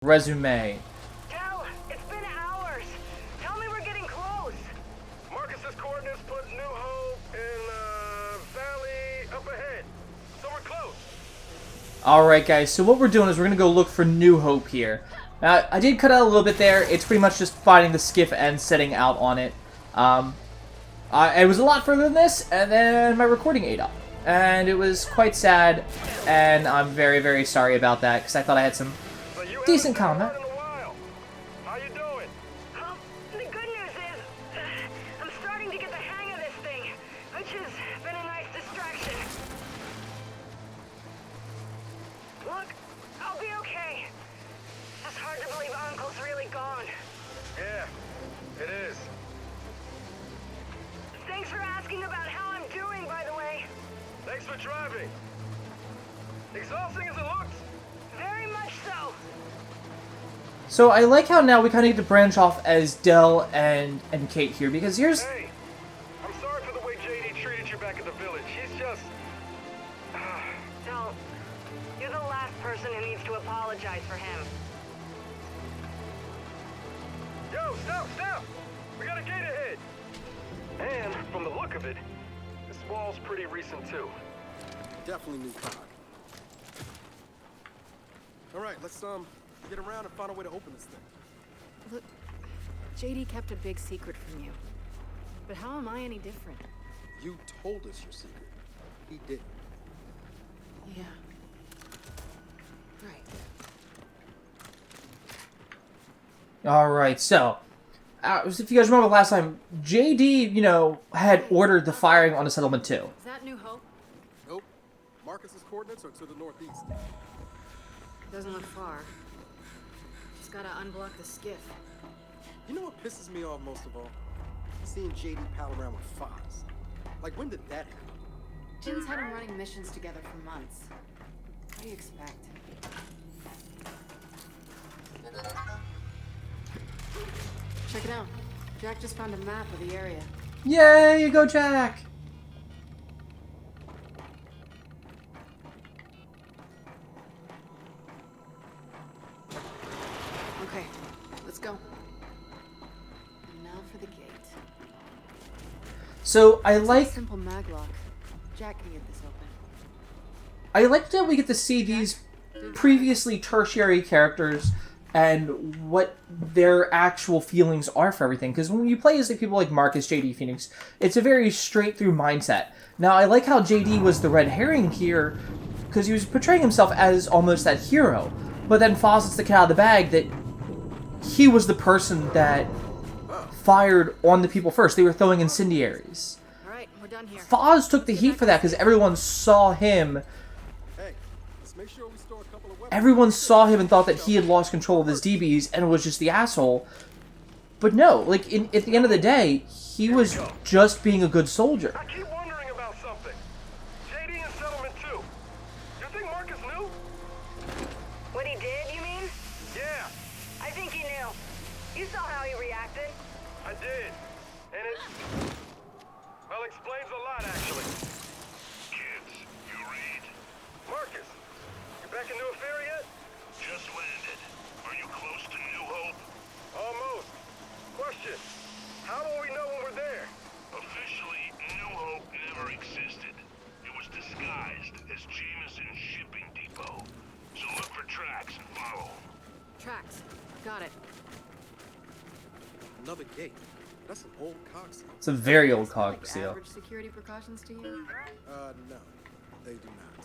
resume. Del, it's been hours. Tell me we're getting close. Marcus's coordinates put New Hope in valley up ahead. So we're close. Alright guys, so what we're doing is we're going to go look for New Hope here. Now, I did cut out a little bit there. It's pretty much just finding the skiff and setting out on it. It was a lot further than this, and then my recording ate up. And it was quite sad, and I'm very, very sorry about that, because I thought I had some decent comment. How you doing? The good news is, I'm starting to get the hang of this thing, which has been a nice distraction. Look, I'll be okay. It's hard to believe Uncle's really gone. Yeah, it is. Thanks for asking about how I'm doing, by the way. Thanks for driving. Exhausting as it looks. Very much so. So I like how now we kind of get to branch off as Del and Kate here, because here's... Hey, I'm sorry for the way JD treated you back at the village. He's just... Del, you're the last person who needs to apologize for him. Yo, stop! We got a gate ahead. And from the look of it, this wall's pretty recent too. Definitely new cog. All right, let's get around and find a way to open this thing. Look, JD kept a big secret from you. But how am I any different? You told us your secret. He did. Yeah. Right. Alright, so... if you guys remember last time, JD, had ordered the firing on the settlement too. Is that New Hope? Nope. Marcus's coordinates are to the northeast. Doesn't look far. Just gotta unblock the skiff. You know what pisses me off most of all? Seeing JD pal around with Foz. Like, when did that happen? Jin's had him running missions together for months. What do you expect? Check it out. Jack just found a map of the area. Yay, you go Jack! Okay, let's go. And now for the gate. So I It's like... a simple maglock. Jack can get this open. I like that we get to see these previously tertiary characters and what their actual feelings are for everything. Because when you play as people like Marcus, JD, Phoenix, it's a very straight-through mindset. Now, I like how JD was the red herring here, because he was portraying himself as almost that hero. But then Foz lets the cat out of the bag that he was the person that fired on the people first. They were throwing incendiaries. Alright, we're done here. Foz took the heat for that because everyone saw him. Hey, let's make sure we store a couple of weapons. Everyone saw him and thought that he had lost control of his DBs and was just the asshole. But no, like, at the end of the day, he was just being a good soldier. I keep wondering about something. JD and settlement too. You think Marcus knew? What he did, you mean? Yeah, I think he knew. You saw how he reacted. I did. And it... well, explains a lot, actually. Kids, you read? Marcus, you back in New Affair yet? Just landed. Are you close to New Hope? Almost. Question. How will we know when we're there? Officially, New Hope never existed. It was disguised as Jameson's shipping depot. So look for tracks and follow. Tracks. Got it. Another gate. That's an old cog seal. It's a very old Like cog seal. average security precautions to you? No. They do not.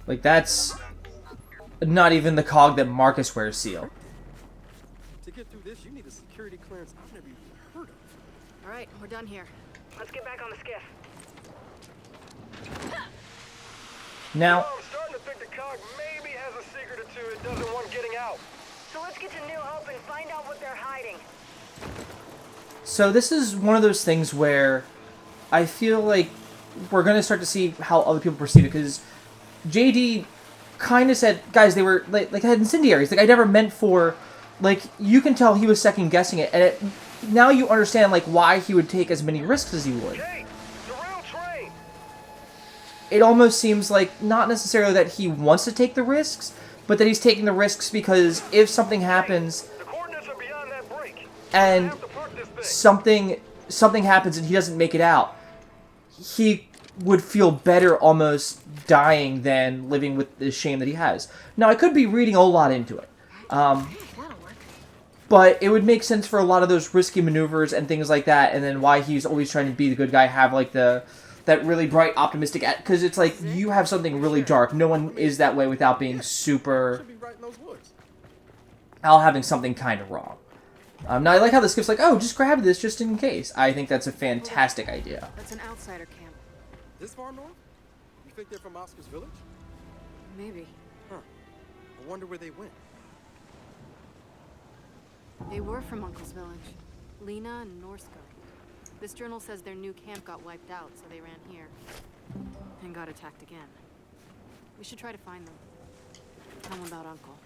Like, that's not even the cog that Marcus wears seal. To get through this, you need a security clearance I've never even heard of. Alright, we're done here. Let's get back on the skiff. Now, I'm starting to think the cog maybe has a secret or two it doesn't want getting out. So let's get to New Hope and find out what they're hiding. so this is one of those things where I feel like we're going to start to see how other people perceive it, because JD kind of said, guys, they were, like had incendiaries. Like, I never meant for, like, you can tell he was second-guessing it, and now you understand, like, why he would take as many risks as he would. Hey, the rail train! it almost seems like not necessarily that he wants to take the risks, but that he's taking the risks because if something happens The coordinates are beyond that break. and I have to park this thing. something happens and he doesn't make it out, he would feel better almost dying than living with the shame that he has. Now, I could be reading a lot into it. But it would make sense for a lot of those risky maneuvers and things like that, and then why he's always trying to be the good guy, have like that really bright, optimistic, because it's like you have something really dark. No one is that way without being super, Should be right in those woods. having something kind of wrong. Now, I like how this skip's like, oh, just grab this just in case. I think that's a fantastic idea. That's an outsider camp. This far north? You think they're from Oscar's village? Maybe. Huh. I wonder where they went. They were from Uncle's village. Lena and Norsko. This journal says their new camp got wiped out, so they ran here. And got attacked again. We should try to find them. Tell them about Uncle.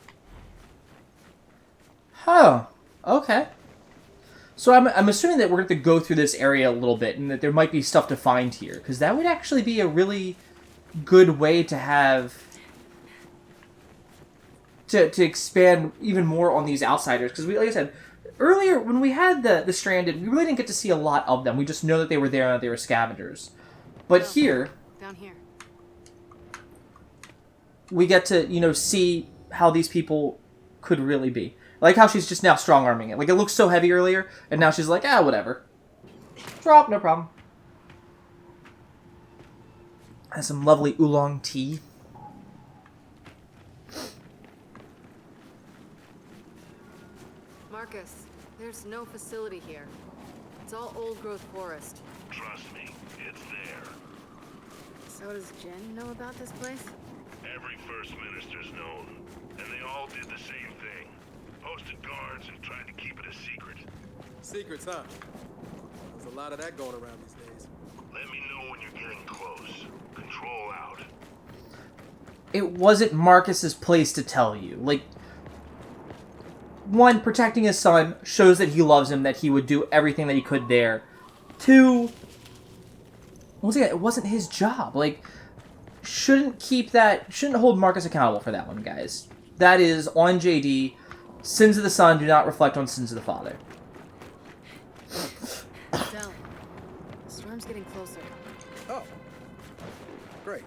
Huh. Okay. So I'm assuming that we're going to go through this area a little bit, and that there might be stuff to find here, because that would actually be a really good way to have to expand even more on these outsiders. Because we, like I said earlier, when we had the Stranded, we really didn't get to see a lot of them. We just know that they were there and that they were scavengers. But here, Down here. we get to see how these people could really be. I like how she's just now strong-arming it. Like, it looked so heavy earlier, and now she's like, whatever. Drop, no problem. Has some lovely oolong tea. Marcus, there's no facility here. It's all old-growth forest. Trust me, it's there. So does Jen know about this place? Every first minister's known, and they all did the same thing. Posted guards and tried to keep it a secret. Secrets, huh? There's a lot of that going around these days. Let me know when you're getting close. Control out. It wasn't Marcus's place to tell you. Like, one, protecting his son shows that he loves him, that he would do everything that he could there. Two, once again, it wasn't his job. Like, shouldn't hold Marcus accountable for that one, guys. That is on JD. Sins of the son do not reflect on sins of the father. Del, the storm's getting closer. Oh. Great.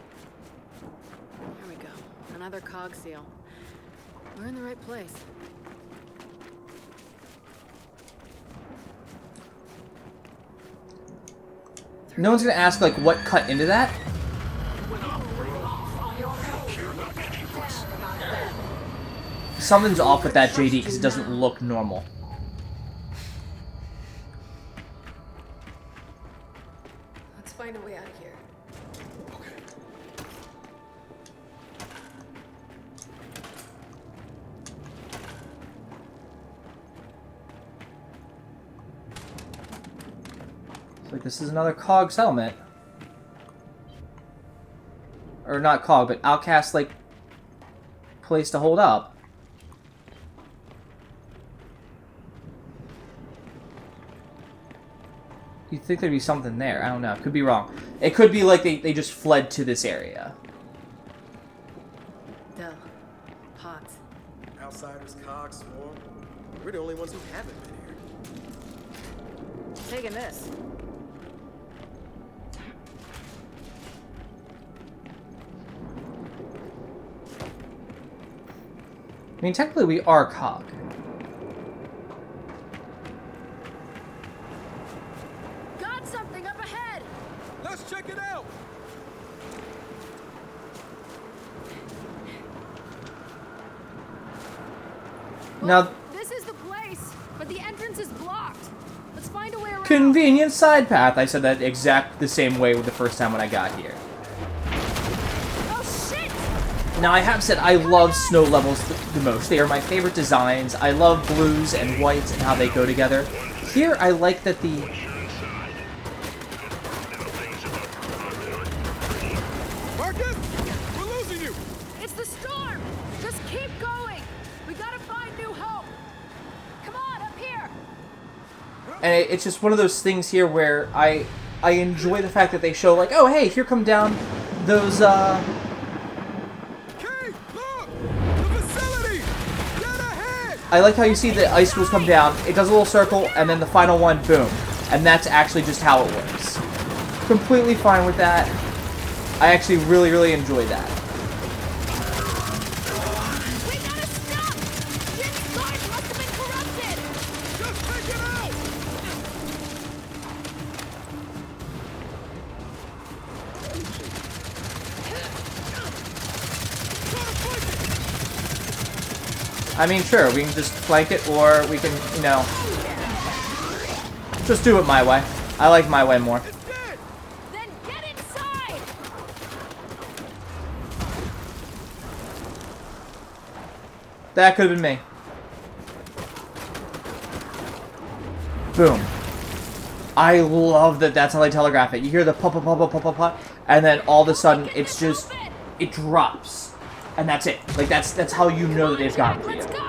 Here we go. Another cog seal. We're in the right place. No one's gonna ask, like, what cut into that? Something's off with that JD because it doesn't look normal. Let's find a way out of here. It's like this is another COG settlement. Or not COG, but outcast, like, place to hold up. You'd think there'd be something there. I don't know. Could be wrong. It could be like they just fled to this area. Del, pots. Outsiders, cogs, swarm. We're the only ones who haven't been here. Taking this. I mean, technically we are COG. Got something up ahead! Let's check it out! Now, This is the place, but the entrance is blocked. Let's find a way around. convenient side path. I said that exact the same way the first time when I got here. Oh shit! Now, I have said I love snow levels the most. They are my favorite designs. I love blues and whites and how they go together. Here, I like that the... Marcus! We're losing you! It's the storm! Just keep going! We gotta find new hope! Come on, up here! And it's just one of those things here where I enjoy the fact that they show, like, oh, hey, here come down those, Kate, look! The facility! Dead ahead! I like how you see the icicles come down, it does a little circle, and then the final one, boom. And that's actually just how it works. Completely fine with that. I actually really, really enjoy that. We gotta stop! Jim's guard must have been corrupted! Just take it out! I mean, sure, we can just flank it, or we can, you know, just do it my way. I like my way more. It's dead! Then get inside! That could have been me. Boom. I love that that's how they telegraph it. You hear the pop, pop, pop, pop, pop, pop, pop, and then all of a sudden, it's just, it drops. And that's it. Like, that's how you know that they've gotten to you. Let's go!